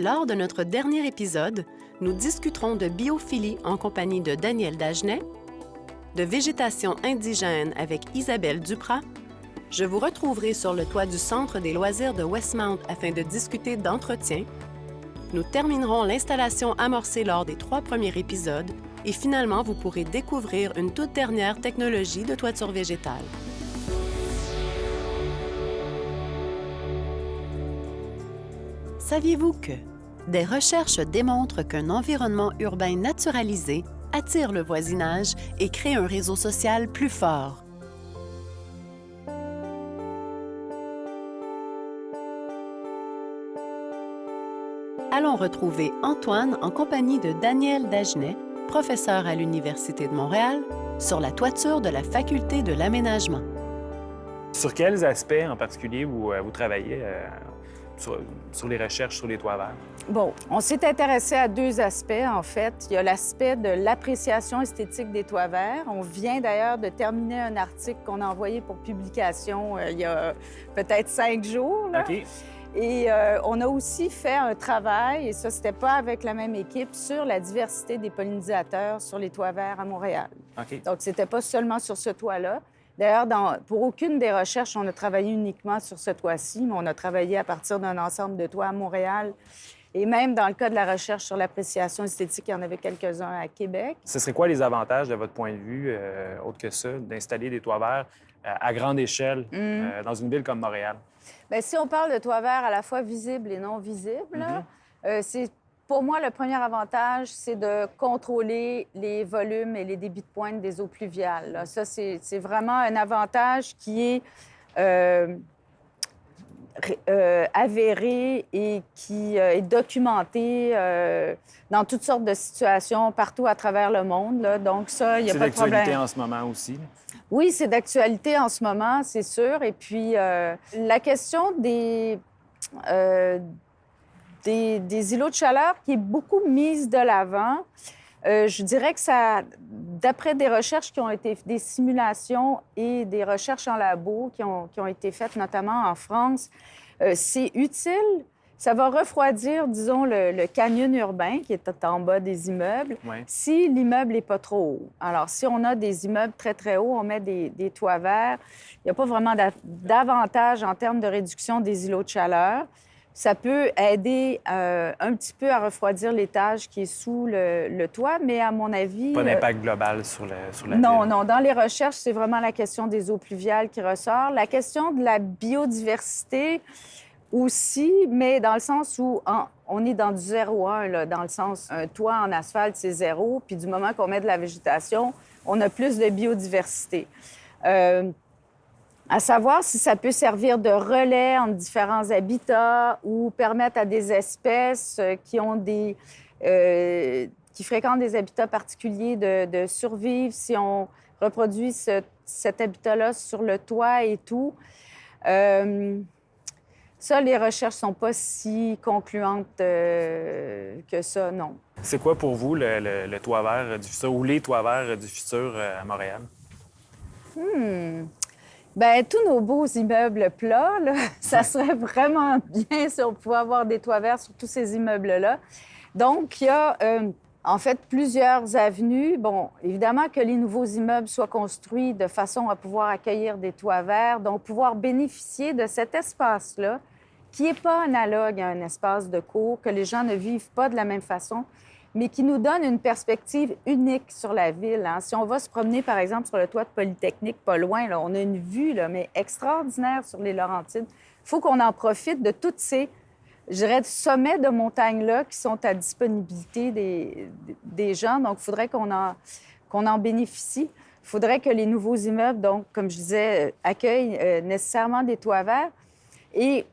Lors de notre dernier épisode, nous discuterons de biophilie en compagnie de Daniel Dagenet, de végétation indigène avec Isabelle Duprat. Je vous retrouverai sur le toit du Centre des loisirs de Westmount afin de discuter d'entretien. Nous terminerons l'installation amorcée lors des 3 premiers épisodes et finalement, vous pourrez découvrir une toute dernière technologie de toiture végétale. Saviez-vous que des recherches démontrent qu'un environnement urbain naturalisé attire le voisinage et crée un réseau social plus fort? Allons retrouver Antoine en compagnie de Daniel Dagenet, professeur à l'Université de Montréal, sur la toiture de la Faculté de l'aménagement. Sur quels aspects en particulier vous travaillez sur les recherches sur les toits verts? Bon, on s'est intéressé à 2 aspects, en fait. Il y a l'aspect de l'appréciation esthétique des toits verts. On vient d'ailleurs de terminer un article qu'on a envoyé pour publication il y a peut-être 5 jours. Là. OK. Et on a aussi fait un travail, et ça, c'était pas avec la même équipe, sur la diversité des pollinisateurs sur les toits verts à Montréal. OK. Donc, c'était pas seulement sur ce toit-là. D'ailleurs, pour aucune des recherches, on a travaillé uniquement sur ce toit-ci, mais on a travaillé à partir d'un ensemble de toits à Montréal. Et même dans le cas de la recherche sur l'appréciation esthétique, il y en avait quelques-uns à Québec. Ce serait quoi les avantages de votre point de vue, autre que ça, d'installer des toits verts à grande échelle dans une ville comme Montréal? Bien, si on parle de toits verts à la fois visibles et non visibles, c'est pour moi, le premier avantage, c'est de contrôler les volumes et les débits de pointe des eaux pluviales. Là. Ça, c'est vraiment un avantage qui est avéré et qui est documenté dans toutes sortes de situations partout à travers le monde. Là. Donc ça, il n'y a pas de problème. C'est d'actualité en ce moment aussi. Oui, c'est d'actualité en ce moment, c'est sûr. Et puis, la question des îlots de chaleur qui est beaucoup mise de l'avant. Je dirais que ça, d'après des recherches qui ont été, des simulations et des recherches en labo qui ont été faites notamment en France, c'est utile. Ça va refroidir, disons, le canyon urbain qui est en bas des immeubles, si l'immeuble n'est pas trop haut. Alors, si on a des immeubles très, très hauts, on met des toits verts, il n'y a pas vraiment d'avantage en termes de réduction des îlots de chaleur. Ça peut aider un petit peu à refroidir l'étage qui est sous le toit, mais à mon avis... Pas d'impact global sur la Non, ville. non. Dans les recherches, c'est vraiment la question des eaux pluviales qui ressort. La question de la biodiversité aussi, mais dans le sens où on est dans du 0-1, là, dans le sens un toit en asphalte, c'est 0, puis du moment qu'on met de la végétation, on a plus de biodiversité. À savoir si ça peut servir de relais entre différents habitats ou permettre à des espèces qui fréquentent des habitats particuliers de survivre si on reproduit cet habitat-là sur le toit et tout. Ça, les recherches ne sont pas si concluantes que ça, non. C'est quoi pour vous le toit vert du futur ou les toits verts du futur à Montréal? Bien, tous nos beaux immeubles plats, là, ça serait vraiment bien si on pouvait avoir des toits verts sur tous ces immeubles-là. Donc, il y a en fait plusieurs avenues. Bon, évidemment que les nouveaux immeubles soient construits de façon à pouvoir accueillir des toits verts, donc pouvoir bénéficier de cet espace-là, qui n'est pas analogue à un espace de cours, que les gens ne vivent pas de la même façon, mais qui nous donne une perspective unique sur la ville. Hein. Si on va se promener, par exemple, sur le toit de Polytechnique, pas loin, là, on a une vue là, mais extraordinaire sur les Laurentides. Il faut qu'on en profite de toutes ces, je dirais, sommets de montagne-là qui sont à disponibilité des gens. Donc, il faudrait qu'on en bénéficie. Il faudrait que les nouveaux immeubles, donc, comme je disais, accueillent nécessairement des toits verts. Et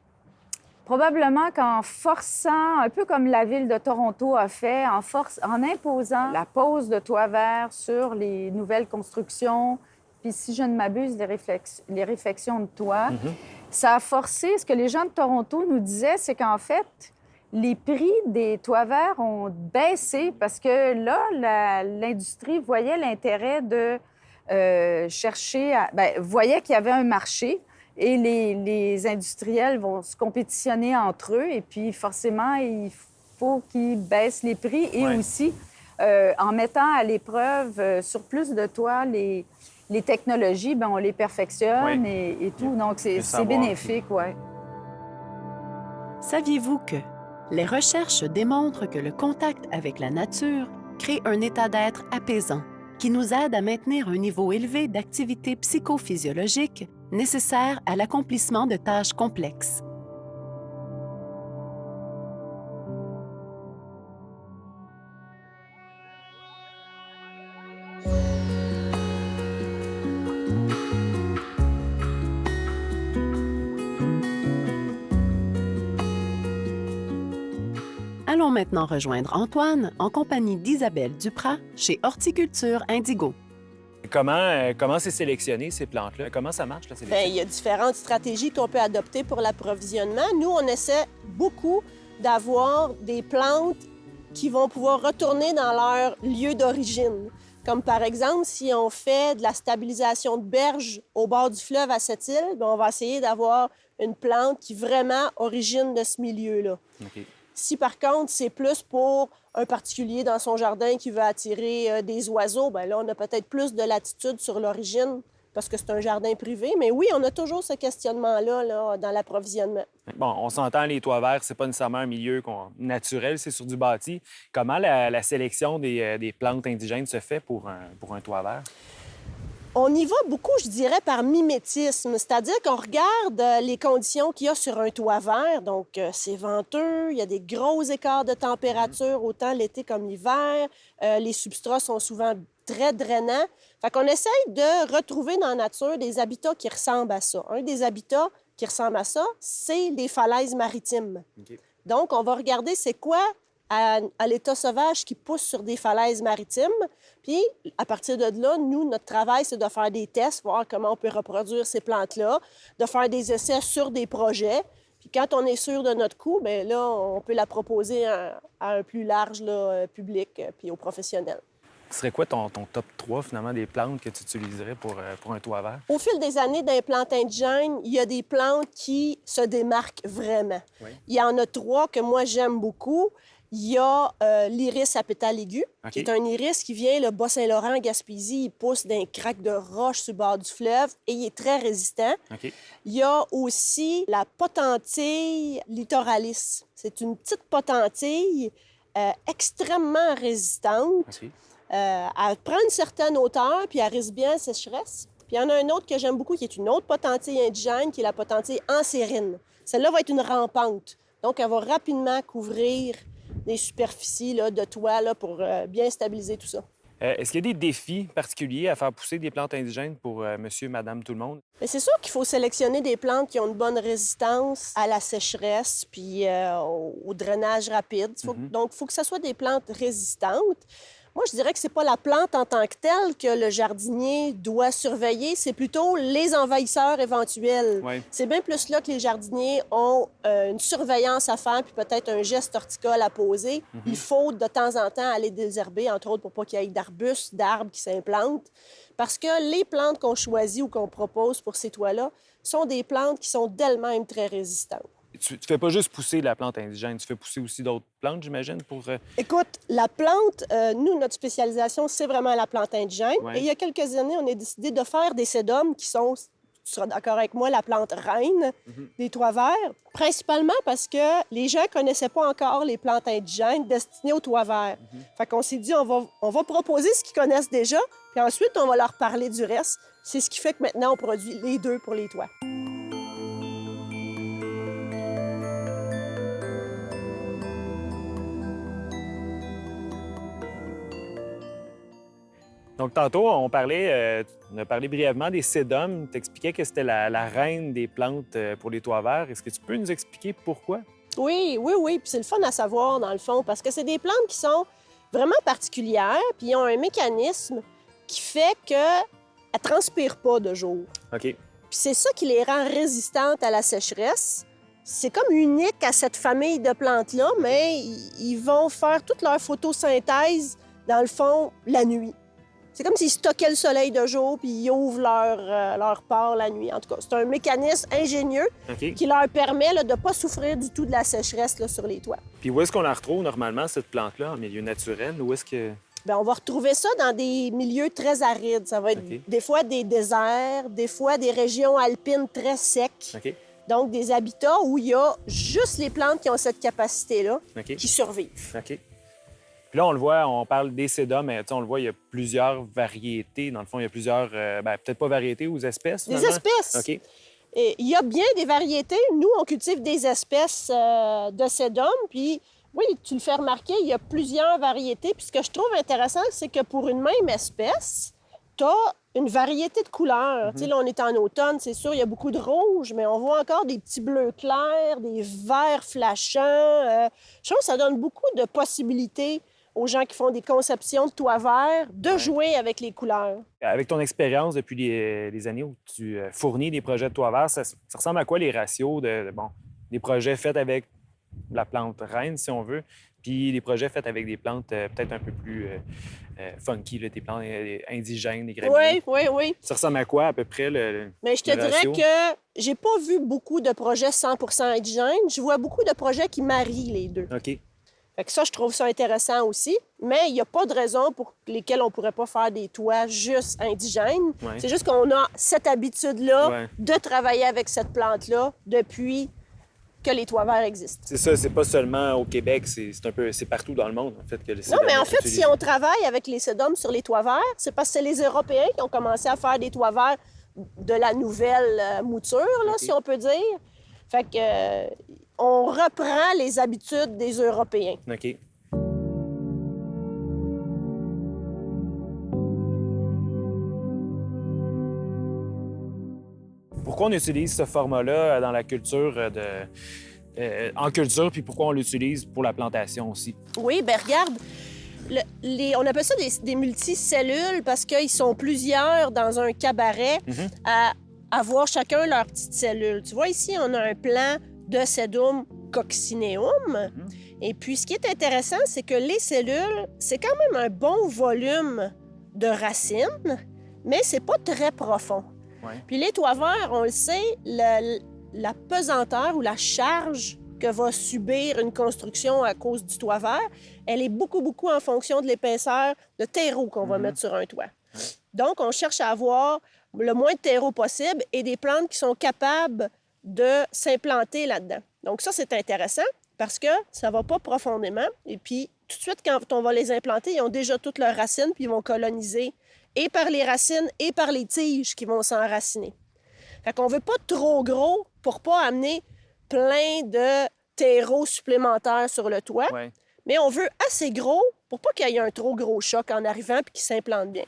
probablement qu'en forçant, un peu comme la Ville de Toronto a fait, en imposant la pose de toits verts sur les nouvelles constructions, puis si je ne m'abuse, les réfections de toits, ça a forcé, ce que les gens de Toronto nous disaient, c'est qu'en fait, les prix des toits verts ont baissé parce que là, l'industrie voyait l'intérêt de voyait qu'il y avait un marché. Et les industriels vont se compétitionner entre eux. Et puis, forcément, il faut qu'ils baissent les prix et Ouais. aussi en mettant à l'épreuve sur plus de toits les technologies, bien, on les perfectionne Oui. et tout. Donc, c'est savoir. bénéfique, oui. Saviez-vous que les recherches démontrent que le contact avec la nature crée un état d'être apaisant qui nous aide à maintenir un niveau élevé d'activité psychophysiologique nécessaire à l'accomplissement de tâches complexes. Allons maintenant rejoindre Antoine en compagnie d'Isabelle Duprat chez Horticulture Indigo. Comment c'est sélectionné, ces plantes-là? Comment ça marche, la sélection? Bien, il y a différentes stratégies qu'on peut adopter pour l'approvisionnement. Nous, on essaie beaucoup d'avoir des plantes qui vont pouvoir retourner dans leur lieu d'origine. Comme par exemple, si on fait de la stabilisation de berges au bord du fleuve à cette île, bien, on va essayer d'avoir une plante qui vraiment origine de ce milieu-là. OK. Si par contre, c'est plus pour un particulier dans son jardin qui veut attirer des oiseaux, bien là, on a peut-être plus de latitude sur l'origine parce que c'est un jardin privé. Mais oui, on a toujours ce questionnement-là là, dans l'approvisionnement. Bon, on s'entend, les toits verts, c'est pas nécessairement un milieu naturel, c'est sur du bâti. Comment la sélection des plantes indigènes se fait pour un toit vert? On y va beaucoup, je dirais, par mimétisme, c'est-à-dire qu'on regarde les conditions qu'il y a sur un toit vert. Donc, c'est venteux, il y a des gros écarts de température, autant l'été comme l'hiver. Les substrats sont souvent très drainants. Fait qu'on essaye de retrouver dans la nature des habitats qui ressemblent à ça. Un des habitats qui ressemble à ça, c'est les falaises maritimes. OK. Donc, on va regarder c'est quoi à l'état sauvage qui pousse sur des falaises maritimes. Puis, à partir de là, nous, notre travail, c'est de faire des tests, voir comment on peut reproduire ces plantes-là, de faire des essais sur des projets. Puis, quand on est sûr de notre coup, bien là, on peut la proposer à un plus large là, public puis aux professionnels. Ce serait quoi ton top 3, finalement, des plantes que tu utiliserais pour un toit vert? Au fil des années d'un plantes indigènes, il y a des plantes qui se démarquent vraiment. Oui. Il y en a 3 que moi, j'aime beaucoup. Il y a l'iris à pétales aigus, OK. qui est un iris qui vient, le Bas-Saint-Laurent, en Gaspésie. Il pousse d'un crack de roche sur le bord du fleuve et il est très résistant. OK. Il y a aussi la potentille littoralis. C'est une petite potentille extrêmement résistante. OK. Elle prend une certaine hauteur, puis elle résiste bien à la sécheresse. Puis il y en a un autre que j'aime beaucoup, qui est une autre potentille indigène, qui est la potentille ancérine. Celle-là va être une rampante. Donc, elle va rapidement couvrir des superficies là, de toit là, pour bien stabiliser tout ça. Est-ce qu'il y a des défis particuliers à faire pousser des plantes indigènes pour monsieur, madame, tout le monde? Mais c'est sûr qu'il faut sélectionner des plantes qui ont une bonne résistance à la sécheresse puis au drainage rapide. Donc, il faut que ce soit des plantes résistantes. Moi, je dirais que c'est pas la plante en tant que telle que le jardinier doit surveiller, c'est plutôt les envahisseurs éventuels. Oui. C'est bien plus là que les jardiniers ont une surveillance à faire puis peut-être un geste horticole à poser. Il faut de temps en temps aller désherber, entre autres pour pas qu'il y ait d'arbustes, d'arbres qui s'implantent. Parce que les plantes qu'on choisit ou qu'on propose pour ces toits-là sont des plantes qui sont d'elles-mêmes très résistantes. Tu fais pas juste pousser la plante indigène, tu fais pousser aussi d'autres plantes, j'imagine, pour... Écoute, la plante, nous, notre spécialisation, c'est vraiment la plante indigène. Ouais. Et il y a quelques années, on a décidé de faire des sédums qui sont, tu seras d'accord avec moi, la plante reine des toits verts. Principalement parce que les gens ne connaissaient pas encore les plantes indigènes destinées aux toits verts. Fait qu'on s'est dit, on va proposer ce qu'ils connaissent déjà, puis ensuite, on va leur parler du reste. C'est ce qui fait que maintenant, on produit les deux pour les toits. Donc, tantôt, on a parlé brièvement des sédums. Tu expliquais que c'était la reine des plantes pour les toits verts. Est-ce que tu peux nous expliquer pourquoi? Oui. Puis c'est le fun à savoir, dans le fond, parce que c'est des plantes qui sont vraiment particulières, puis ils ont un mécanisme qui fait qu'elles ne transpirent pas de jour. OK. Puis c'est ça qui les rend résistantes à la sécheresse. C'est comme unique à cette famille de plantes-là, mais ils vont faire toute leur photosynthèse, dans le fond, la nuit. C'est comme s'ils stockaient le soleil de jour puis ils ouvrent leur port la nuit. En tout cas, c'est un mécanisme ingénieux qui leur permet là, de ne pas souffrir du tout de la sécheresse là, sur les toits. Puis où est-ce qu'on la retrouve normalement, cette plante-là, en milieu naturel? Où est-ce que... Bien, on va retrouver ça dans des milieux très arides. Ça va être des fois des déserts, des fois des régions alpines très secs. Donc, des habitats où il y a juste les plantes qui ont cette capacité-là qui survivent. Puis là, on le voit, on parle des sédums, mais on le voit, il y a plusieurs variétés. Dans le fond, il y a plusieurs, peut-être pas variétés ou espèces, finalement. Des espèces! Et il y a bien des variétés. Nous, on cultive des espèces de sédum, puis oui, tu le fais remarquer, il y a plusieurs variétés. Puis ce que je trouve intéressant, c'est que pour une même espèce, tu as une variété de couleurs. Tu sais, là, on est en automne, c'est sûr, il y a beaucoup de rouge, mais on voit encore des petits bleus clairs, des verts flashants. Je trouve que ça donne beaucoup de possibilités aux gens qui font des conceptions de toits verts, de jouer avec les couleurs. Avec ton expérience depuis les années où tu fournis des projets de toits verts, ça ressemble à quoi les ratios des projets faits avec la plante reine, si on veut, puis des projets faits avec des plantes peut-être un peu plus funky, là, des plantes indigènes, des graminées? Oui. Ça ressemble à quoi à peu près Mais je te dirais que j'ai pas vu beaucoup de projets 100% indigènes. Je vois beaucoup de projets qui marient les deux. Fait que ça, je trouve ça intéressant aussi. Mais il n'y a pas de raison pour lesquelles on ne pourrait pas faire des toits juste indigènes. C'est juste qu'on a cette habitude-là de travailler avec cette plante-là depuis que les toits verts existent. C'est ça, c'est pas seulement au Québec, c'est partout dans le monde, en fait, que le sédum. Non, mais en fait, si on travaille avec les sédums sur les toits verts, c'est parce que c'est les Européens qui ont commencé à faire des toits verts de la nouvelle mouture, là, si on peut dire. Fait que... on reprend les habitudes des Européens. Pourquoi on utilise ce format-là dans la culture en culture, puis pourquoi on l'utilise pour la plantation aussi? Oui, bien regarde, on appelle ça des multicellules parce qu'ils sont plusieurs dans un cabaret à avoir chacun leur petite cellule. Tu vois, ici, on a un plan de Sedum coccineum. Et puis, ce qui est intéressant, c'est que les cellules, c'est quand même un bon volume de racines, mais c'est pas très profond. Puis les toits verts, on le sait, la pesanteur ou la charge que va subir une construction à cause du toit vert, elle est beaucoup, beaucoup en fonction de l'épaisseur de terreau qu'on va mettre sur un toit. Donc, on cherche à avoir le moins de terreau possible et des plantes qui sont capables de s'implanter là-dedans. Donc ça, c'est intéressant parce que ça ne va pas profondément. Et puis, tout de suite, quand on va les implanter, ils ont déjà toutes leurs racines puis ils vont coloniser et par les racines et par les tiges qui vont s'enraciner. Fait qu'on ne veut pas trop gros pour pas amener plein de terreau supplémentaires sur le toit, mais on veut assez gros pour pas qu'il y ait un trop gros choc en arrivant puis qu'il s'implante bien.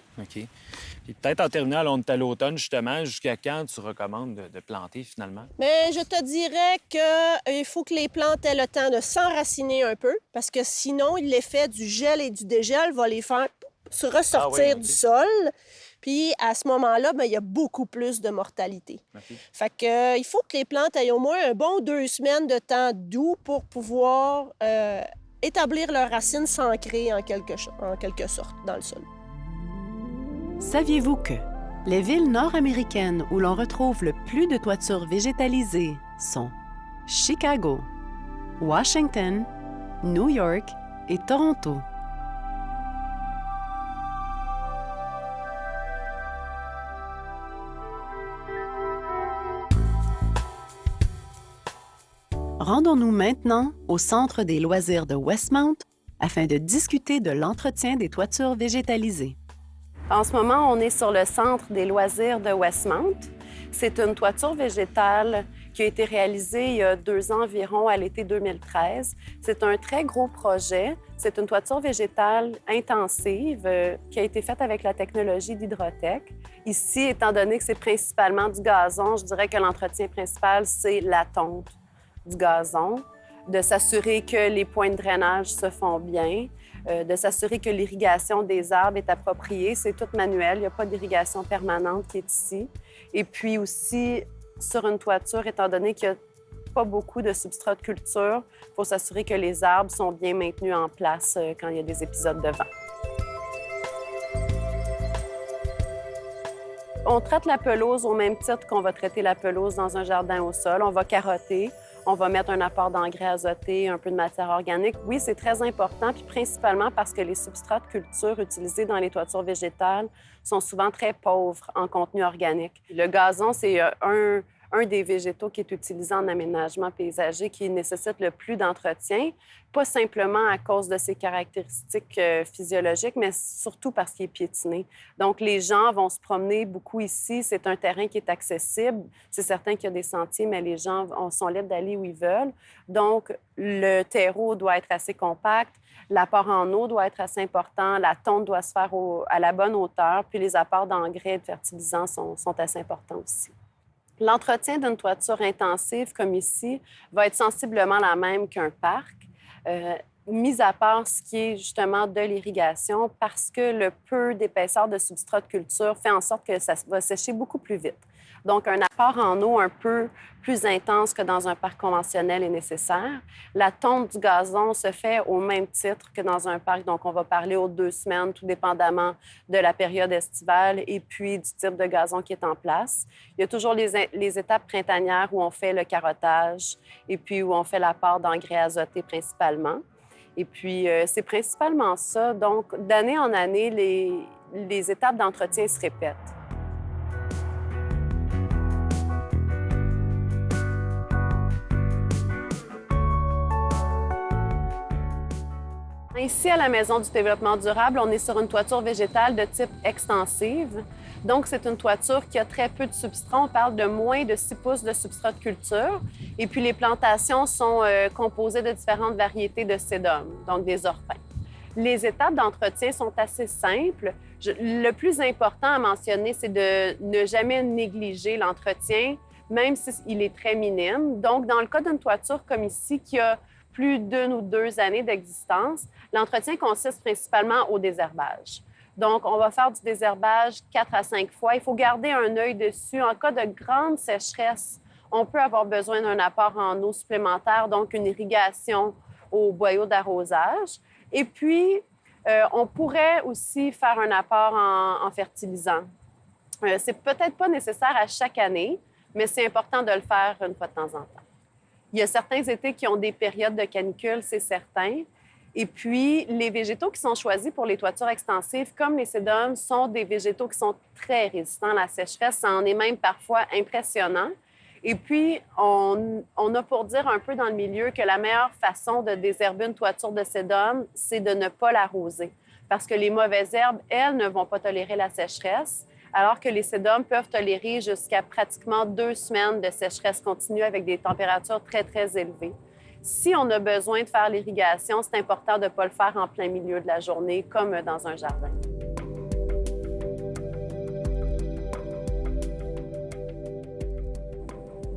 Puis peut-être en terminant, là, on est à l'automne, justement. Jusqu'à quand tu recommandes de planter, finalement? Bien, je te dirais qu'il faut que les plantes aient le temps de s'enraciner un peu, parce que sinon, l'effet du gel et du dégel va les faire se ressortir du sol. Puis, à ce moment-là, bien, il y a beaucoup plus de mortalité. Fait que, il faut que les plantes aient au moins un bon 2 semaines de temps doux pour pouvoir établir leurs racines s'ancrer en quelque sorte dans le sol. Saviez-vous que les villes nord-américaines où l'on retrouve le plus de toitures végétalisées sont Chicago, Washington, New York et Toronto? Rendons-nous maintenant au Centre des loisirs de Westmount afin de discuter de l'entretien des toitures végétalisées. En ce moment, on est sur le Centre des loisirs de Westmount. C'est une toiture végétale qui a été réalisée il y a 2 ans environ, à l'été 2013. C'est un très gros projet. C'est une toiture végétale intensive qui a été faite avec la technologie d'Hydrotech. Ici, étant donné que c'est principalement du gazon, je dirais que l'entretien principal, c'est la tonte du gazon, de s'assurer que les points de drainage se font bien, de s'assurer que l'irrigation des arbres est appropriée. C'est tout manuel, il n'y a pas d'irrigation permanente qui est ici. Et puis aussi, sur une toiture, étant donné qu'il n'y a pas beaucoup de substrat de culture, il faut s'assurer que les arbres sont bien maintenus en place quand il y a des épisodes de vent. On traite la pelouse au même titre qu'on va traiter la pelouse dans un jardin au sol. On va carotter, on va mettre un apport d'engrais azoté, un peu de matière organique. Oui, c'est très important, puis principalement parce que les substrats de culture utilisés dans les toitures végétales sont souvent très pauvres en contenu organique. Le gazon, c'est un des végétaux qui est utilisé en aménagement paysager qui nécessite le plus d'entretien, pas simplement à cause de ses caractéristiques physiologiques, mais surtout parce qu'il est piétiné. Donc, les gens vont se promener beaucoup ici. C'est un terrain qui est accessible. C'est certain qu'il y a des sentiers, mais les gens sont libres d'aller où ils veulent. Donc, le terreau doit être assez compact. L'apport en eau doit être assez important. La tonte doit se faire à la bonne hauteur. Puis, les apports d'engrais et de fertilisants sont assez importants aussi. L'entretien d'une toiture intensive, comme ici, va être sensiblement la même qu'un parc, mis à part ce qui est justement de l'irrigation, parce que le peu d'épaisseur de substrat de culture fait en sorte que ça va sécher beaucoup plus vite. Donc, un apport en eau un peu plus intense que dans un parc conventionnel est nécessaire. La tonte du gazon se fait au même titre que dans un parc. Donc, on va parler aux 2 semaines, tout dépendamment de la période estivale et puis du type de gazon qui est en place. Il y a toujours les étapes printanières où on fait le carottage et puis où on fait l'apport d'engrais azotés principalement. Et puis, c'est principalement ça. Donc, d'année en année, les étapes d'entretien se répètent. Ici, à la Maison du développement durable, on est sur une toiture végétale de type extensive. Donc, c'est une toiture qui a très peu de substrat. On parle de moins de 6 pouces de substrat de culture. Et puis, les plantations sont composées de différentes variétés de sédum, donc des orpins. Les étapes d'entretien sont assez simples. Le plus important à mentionner, c'est de ne jamais négliger l'entretien, même s'il est très minime. Donc, dans le cas d'une toiture comme ici, qui a plus d'1 ou 2 années d'existence, l'entretien consiste principalement au désherbage. Donc, on va faire du désherbage 4 à 5 fois. Il faut garder un œil dessus. En cas de grande sécheresse, on peut avoir besoin d'un apport en eau supplémentaire, donc une irrigation au boyau d'arrosage. Et puis, on pourrait aussi faire un apport en fertilisant. C'est peut-être pas nécessaire à chaque année, mais c'est important de le faire une fois de temps en temps. Il y a certains étés qui ont des périodes de canicule, c'est certain. Et puis, les végétaux qui sont choisis pour les toitures extensives, comme les sédums, sont des végétaux qui sont très résistants à la sécheresse. Ça en est même parfois impressionnant. Et puis, on a pour dire un peu dans le milieu que la meilleure façon de désherber une toiture de sédum, c'est de ne pas l'arroser. Parce que les mauvaises herbes, elles, ne vont pas tolérer la sécheresse, alors que les sédums peuvent tolérer jusqu'à pratiquement 2 semaines de sécheresse continue avec des températures très, très élevées. Si on a besoin de faire l'irrigation, c'est important de ne pas le faire en plein milieu de la journée, comme dans un jardin.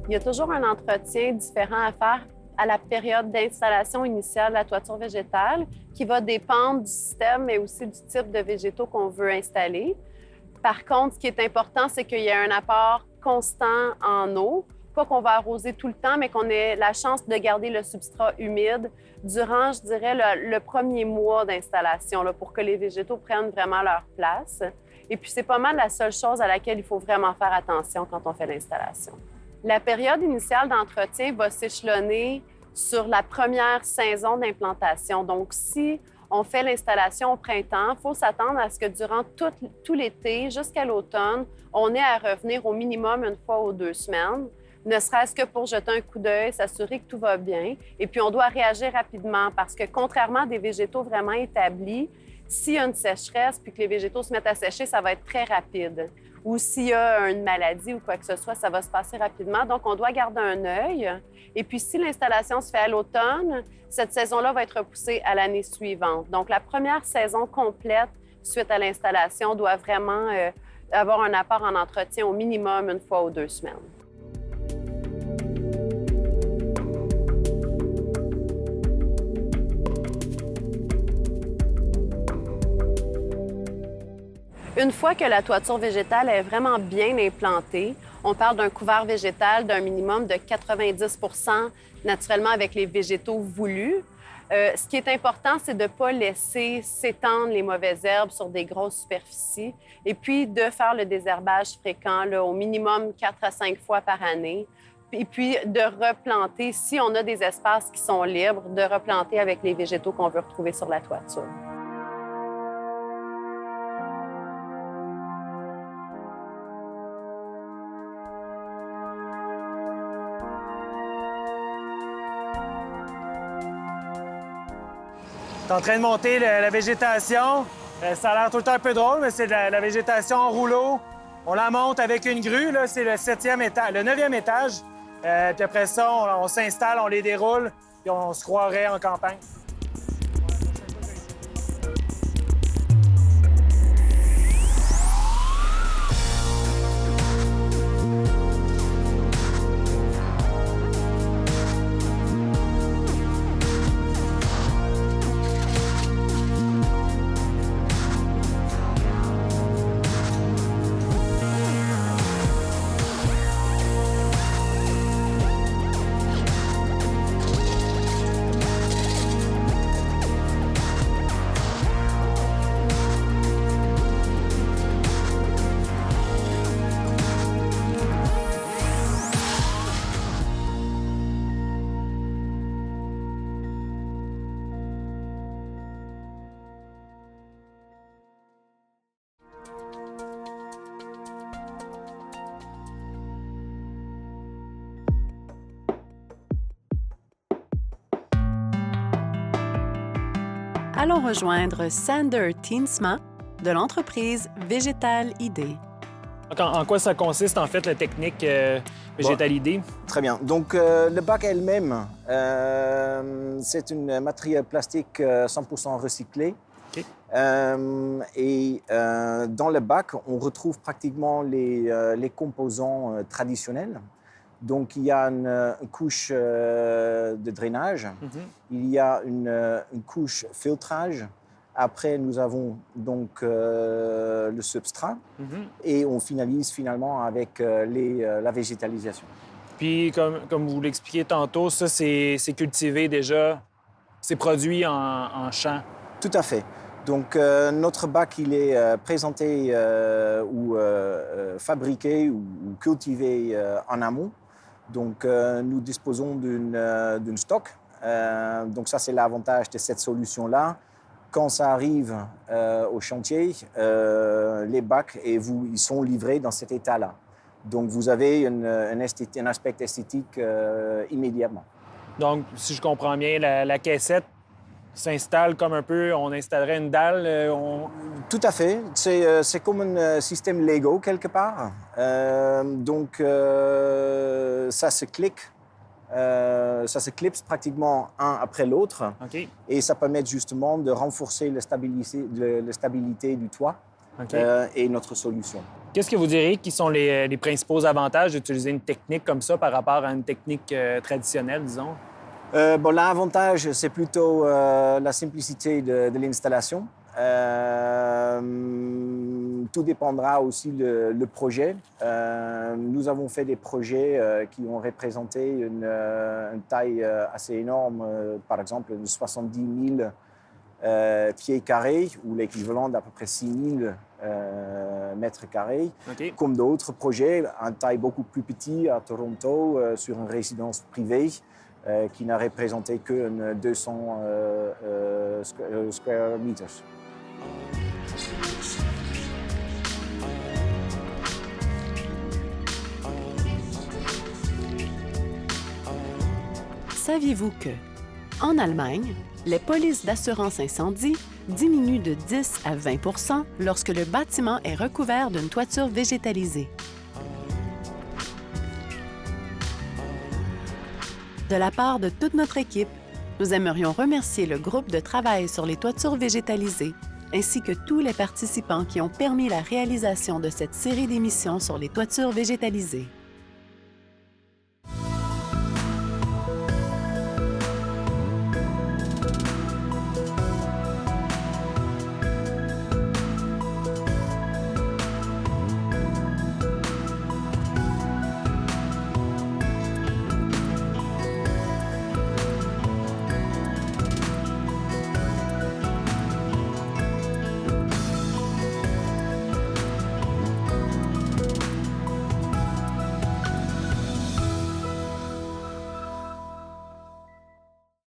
Il y a toujours un entretien différent à faire à la période d'installation initiale de la toiture végétale qui va dépendre du système, mais aussi du type de végétaux qu'on veut installer. Par contre, ce qui est important, c'est qu'il y ait un apport constant en eau. Pas qu'on va arroser tout le temps, mais qu'on ait la chance de garder le substrat humide durant, je dirais, le premier mois d'installation là, pour que les végétaux prennent vraiment leur place. Et puis, c'est pas mal la seule chose à laquelle il faut vraiment faire attention quand on fait l'installation. La période initiale d'entretien va s'échelonner sur la première saison d'implantation. Donc, si on fait l'installation au printemps, il faut s'attendre à ce que durant tout l'été, jusqu'à l'automne, on ait à revenir au minimum 1 fois ou 2 semaines, ne serait-ce que pour jeter un coup d'œil, s'assurer que tout va bien. Et puis, on doit réagir rapidement parce que, contrairement à des végétaux vraiment établis, s'il y a une sécheresse puis que les végétaux se mettent à sécher, ça va être très rapide. Ou s'il y a une maladie ou quoi que ce soit, ça va se passer rapidement. Donc, on doit garder un œil. Et puis, si l'installation se fait à l'automne, cette saison-là va être repoussée à l'année suivante. Donc, la première saison complète suite à l'installation doit vraiment avoir un apport en entretien au minimum 1 fois ou 2 semaines. Une fois que la toiture végétale est vraiment bien implantée, on parle d'un couvert végétal d'un minimum de 90 % naturellement avec les végétaux voulus. Ce qui est important, c'est de ne pas laisser s'étendre les mauvaises herbes sur des grosses superficies et puis de faire le désherbage fréquent, là, au minimum 4 à 5 fois par année. Et puis de replanter, si on a des espaces qui sont libres, de replanter avec les végétaux qu'on veut retrouver sur la toiture. Tu es en train de monter la végétation. Ça a l'air tout le temps un peu drôle, mais c'est de la végétation en rouleau. On la monte avec une grue, là, c'est le 7e étage, le 9e étage. Puis après ça, on s'installe, on les déroule, puis on se croirait en campagne. Allons rejoindre Sander Teensma de l'entreprise Végétal ID. En quoi ça consiste, en fait, la technique Végétal ID? Très bien. Donc, le bac elle-même, c'est une matière plastique 100% recyclée. OK. Dans le bac, on retrouve pratiquement les composants traditionnels. Donc, il y a une couche de drainage, il y a une couche filtrage. Après, nous avons donc le substrat et on finalise finalement avec la végétalisation. Puis, comme vous l'expliquiez tantôt, ça, c'est cultivé déjà, c'est produit en champ. Tout à fait. Donc, notre bac, il est présenté ou fabriqué ou cultivé en amont. Donc, nous disposons d'une stock. Donc, ça, c'est l'avantage de cette solution-là. Quand ça arrive au chantier, les bacs ils sont livrés dans cet état-là. Donc, vous avez un aspect esthétique immédiatement. Donc, si je comprends bien, la caissette s'installe comme un peu, on installerait une dalle. Tout à fait. C'est comme un système Lego quelque part. Donc, ça se clique. Ça se clipse pratiquement un après l'autre. OK. Et ça permet justement de renforcer la stabilité du toit et notre solution. Qu'est-ce que vous diriez qui sont les principaux avantages d'utiliser une technique comme ça par rapport à une technique traditionnelle, disons? L'avantage, c'est plutôt la simplicité de l'installation. Tout dépendra aussi le projet. Nous avons fait des projets qui ont représenté une taille assez énorme, par exemple de 70 000 pieds carrés ou l'équivalent d'à peu près 6 000 mètres carrés. Okay. Comme d'autres projets, une taille beaucoup plus petite à Toronto sur une résidence privée qui n'a représenté que 200 square meters. Saviez-vous que, en Allemagne, les polices d'assurance incendie diminuent de 10 à 20 lorsque le bâtiment est recouvert d'une toiture végétalisée? De la part de toute notre équipe, nous aimerions remercier le groupe de travail sur les toitures végétalisées ainsi que tous les participants qui ont permis la réalisation de cette série d'émissions sur les toitures végétalisées.